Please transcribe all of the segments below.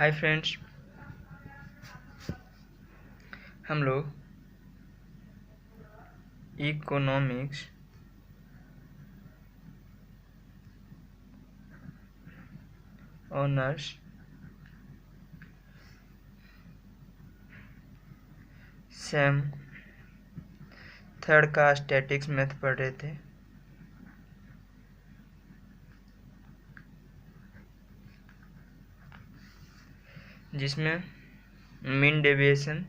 Hi friends, हम लोग economics honours same third का स्टैटिक्स मैथ पढ़ रहे थे। जिसमें मीन डेविएशन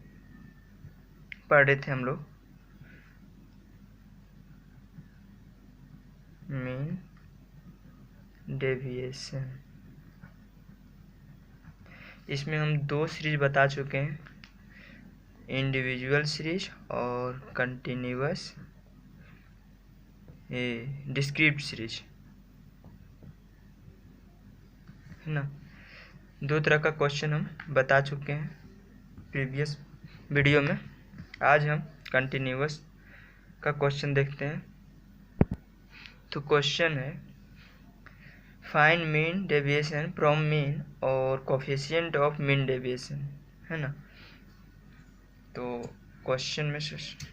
पढ़ रहे थे हम लोग। मीन डेविएशन इसमें हम दो सीरीज बता चुके हैं, इंडिविजुअल सीरीज और कंटिन्यूअस डिस्क्रीट सीरीज, है ना। दो तरह का क्वेश्चन हम बता चुके हैं प्रीवियस वीडियो में। आज हम कंटिन्यूअस का क्वेश्चन देखते हैं। तो क्वेश्चन है find mean deviation from mean और कोफिशिएंट ऑफ मीन डेविएशन, है ना। तो क्वेश्चन में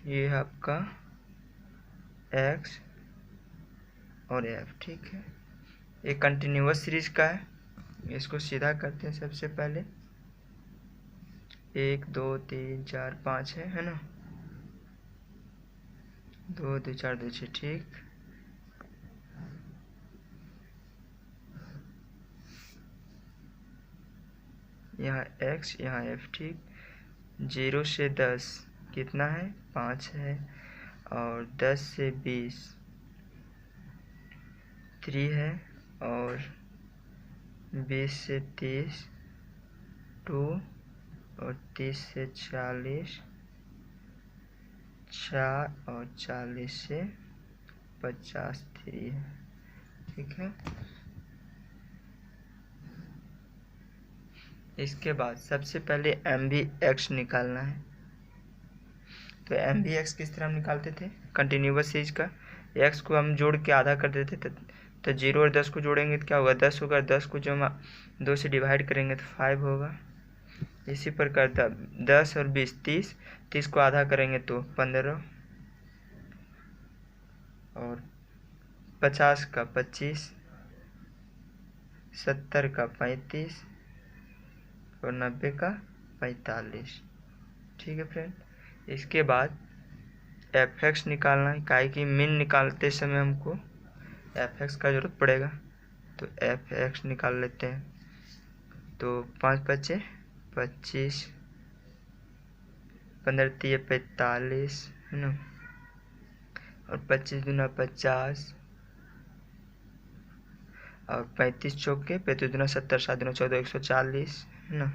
ये है आपका x और f, ठीक है। ये कंटिन्यूअस सीरीज का है। इसको सीधा करते हैं। सबसे पहले 1 2 3 4 5 है ना। 2 2 4 2 6, ठीक। यहाँ x यहाँ f, ठीक। 0 से 10 कितना है? 5 है। और 10 से 20 3 है। और 20 से 30 2 और 30 से 40 4 और 40 से 50 3 है, ठीक है। इसके बाद सबसे पहले MVX निकालना है। तो MVX किस तरह हम निकालते थे कंटिन्यूअस सीरीज का? x को हम जोड़ के आधा कर देते थे। तो 0 और 10 को जोड़ेंगे तो क्या होगा? 10 होगा। 10 को जो हम 2 से डिवाइड करेंगे तो 5 होगा। इसी प्रकार 10 और 20 30 को आधा करेंगे तो 15 और 50 का 25 70 का 35 और 90 का 45, ठीक है फ्रेंड। इसके बाद fx निकालना है, काहे कि मीन निकालते समय हमको fx का जरूरत पड़ेगा। तो fx निकाल लेते हैं। तो 5 बचे 25, 15 3 45, है ना। और 25 दूना 50 और 35 चौके 35 दूना 70 7 दूना 14 140, है ना।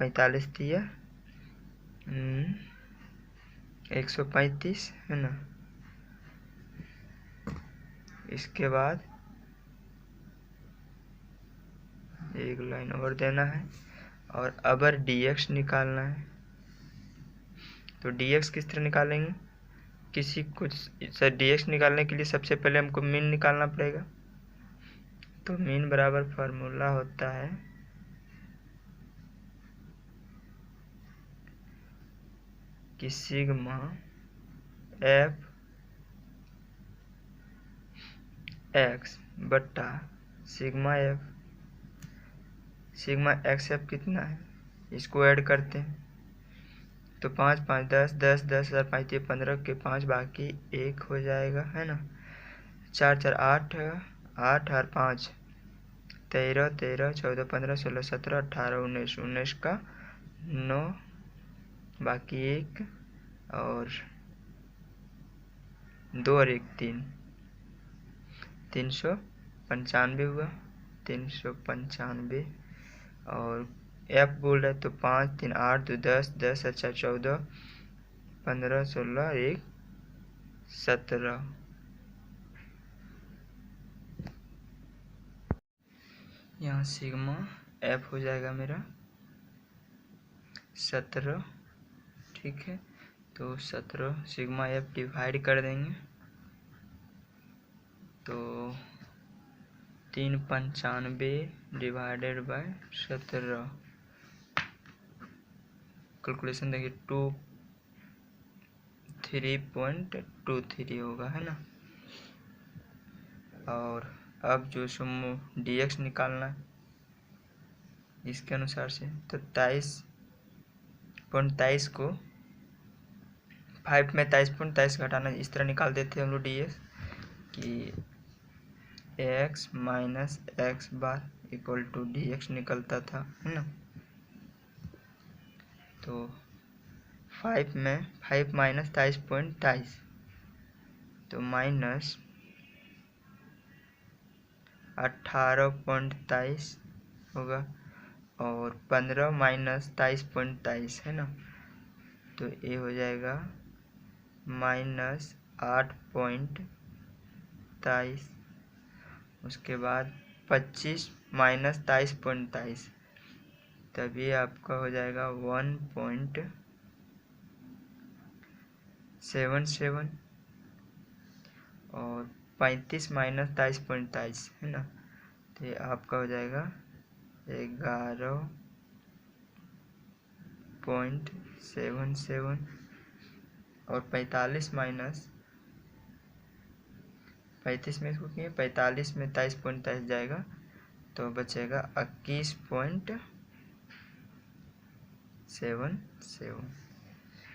45 दिया 135, है ना। इसके बाद एक लाइन और देना है और अबर dx निकालना है। तो dx किस तरह निकालेंगे? किसी कुछ सर dx निकालने के लिए सबसे पहले हमको मीन निकालना पड़ेगा। तो मीन बराबर फार्मूला होता है कि सिग्मा f x बट्टा सिग्मा एक्स एफ कितना है, इसको ऐड करते हैं। तो 5 5 10 10 10 और 5 15 के 5 बाकी 1 हो जाएगा, है ना। 4 4 8 8 और 5 13 13 14 15 16 17 18 19 19 का 9 बाकी 1 और 2 और 1 3 395 हुआ। 395 और f बोल रहा है तो 5 3 8 2 10 10 अच्छा 14 15 16 1 17। यहाँ सिग्मा f हो जाएगा मेरा 17, ठीक है। तो 17 सिग्मा f डिवाइड कर देंगे तो 395 डिवाइडेड बाय 17। कैलकुलेशन देखिए 3.23 होगा, है ना। और अब जो सम dx निकालना है इसके अनुसार से, तो 23.23 को 5 में 23.23 घटाना, इस तरह निकाल देते हैं हम लोग dx कि x minus X bar equal to dx निकलता था, है ना। तो 5 में 5 माइनस 23.23 तो माइनस 18.23 होगा, और 15 माइनस 23.23 है ना, तो ये हो जाएगा माइनस 8.23। उसके बाद 25 माइनस 23.23 तभी आपका हो जाएगा 1.77, और 35 माइनस 23.23 है ना, तो ये आपका हो जाएगा 11.77, और 45 माइनस 35 में इसको किए 45 में 23.23 जाएगा तो बचेगा 21.77।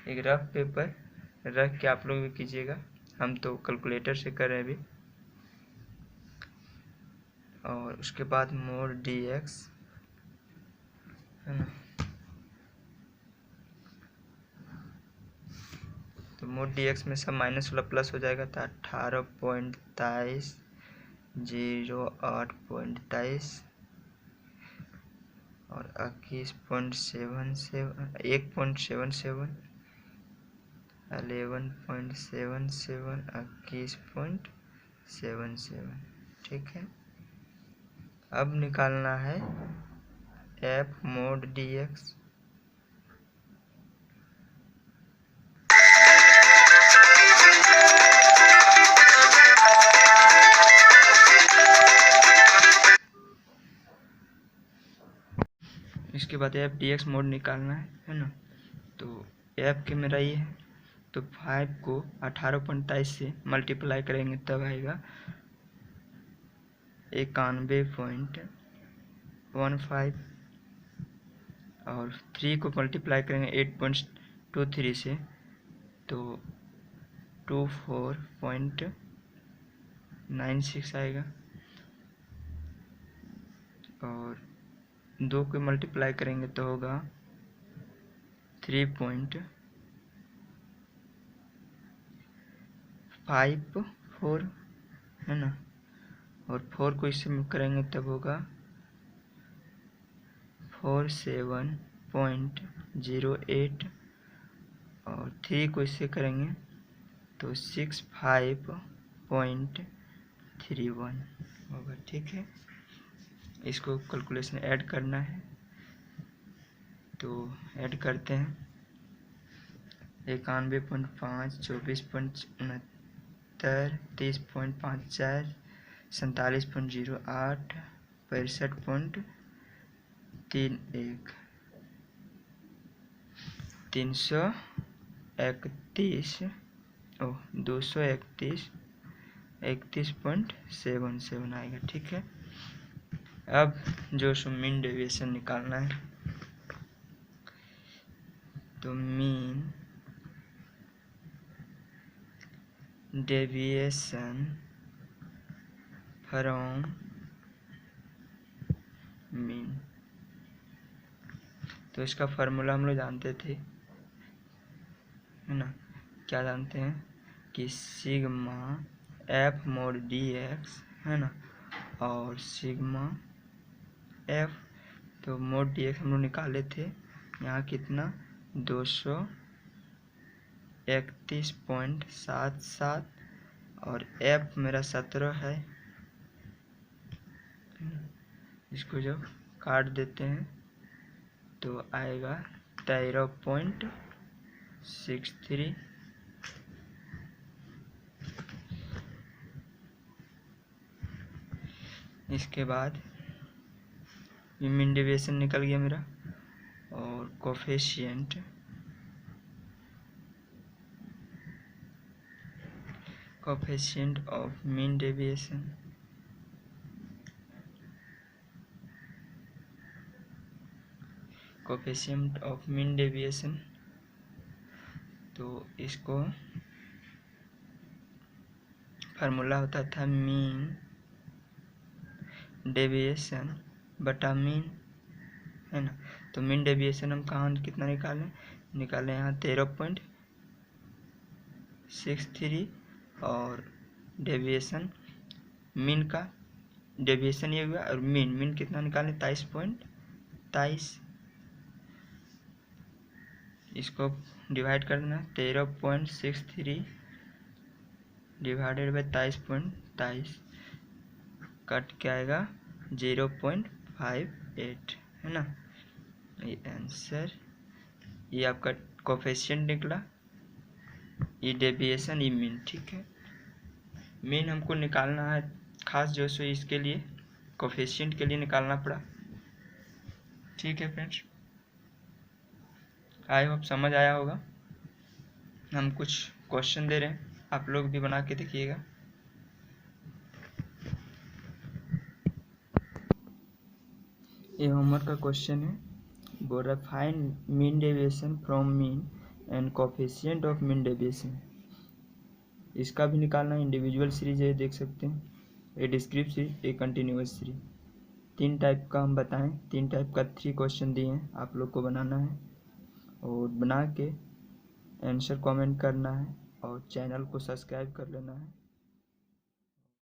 एक रफ पेपर रख के आप लोग भी कीजिएगा, हम तो कैलकुलेटर से कर रहे हैं अभी। और उसके बाद मोड dx, है ना, तो मोड dx में सब माइनस वाला प्लस हो जाएगा, तो 18.23 08.23 और 21.77 1.77 11.77 21.77। ठीक है, अब निकालना है f मोड dx। इसके बाद f dx मोड निकालना है ना, तो f के मेरा ये है, तो 5 को 18.23 से मल्टीप्लाई करेंगे तब आएगा 91.15, और 3 को मल्टीप्लाई करेंगे 8.23 से तो 24.96 आएगा, और 2 को मल्टीप्लाई करेंगे तो होगा 3.54, है ना, और 4 को इससे करेंगे तब होगा 47.08, और 3 को इससे करेंगे तो 65.31 होगा। ठीक है, इसको कैलकुलेशन ऐड करना है तो ऐड करते हैं 91.5 24.69 30.54 47.08 65.31 231 31.77 आएगा। ठीक है, अब जो मीन डेविएशन निकालना है, तो मीन डेविएशन फ्रॉम मीन, तो इसका फार्मूला हम लोग जानते थे, है ना। क्या जानते हैं कि सिग्मा एफ मोड dx, है ना, और सिग्मा एफ, तो मोड dx हम लोग निकाले थे यहाँ कितना 231.77, और एफ मेरा 17 है, इसको जब काट देते हैं तो आएगा 13.63, इसके बाद ये मीन डेविएशन निकल गया मेरा, और coefficient of mean deviation, coefficient of mean deviation, तो इसको फार्मूला होता था मीन डेविएशन बटा मीन, है ना। तो मीन डेविएशन हम कहाँ कितना निकालें यहाँ 13.63, और डेविएशन मीन का डेविएशन ये हुआ, और मीन कितना निकालें 23.23, इसको डिवाइड कर देना 13.63 डिवाइडेड बाई 23.23, कट क्या आएगा 0.58, है ना। ये आंसर, ये आपका कोफिशिएंट निकला, ये डेविएशन, ये मीन, ठीक है। मीन हमको निकालना है खास जो सो इसके लिए कोफिशिएंट के लिए निकालना पड़ा, ठीक है फ्रेंड्स। आई होप समझ आया होगा। हम कुछ क्वेश्चन दे रहे हैं, आप लोग भी बना के देखिएगा। ये होमवर्क का क्वेश्चन है, बोल रहा find mean deviation from mean and coefficient of mean deviation. इसका भी निकालना इंडिविजुअल सीरीज है, देख सकते हैं, a discrete series, a continuous series, 3 type का हम बताएं, 3 टाइप का 3 क्वेश्चन दिए हैं, आप लोग को बनाना है और बना के आंसर कमेंट करना है और चैनल को सब्सक्राइब कर लेना है।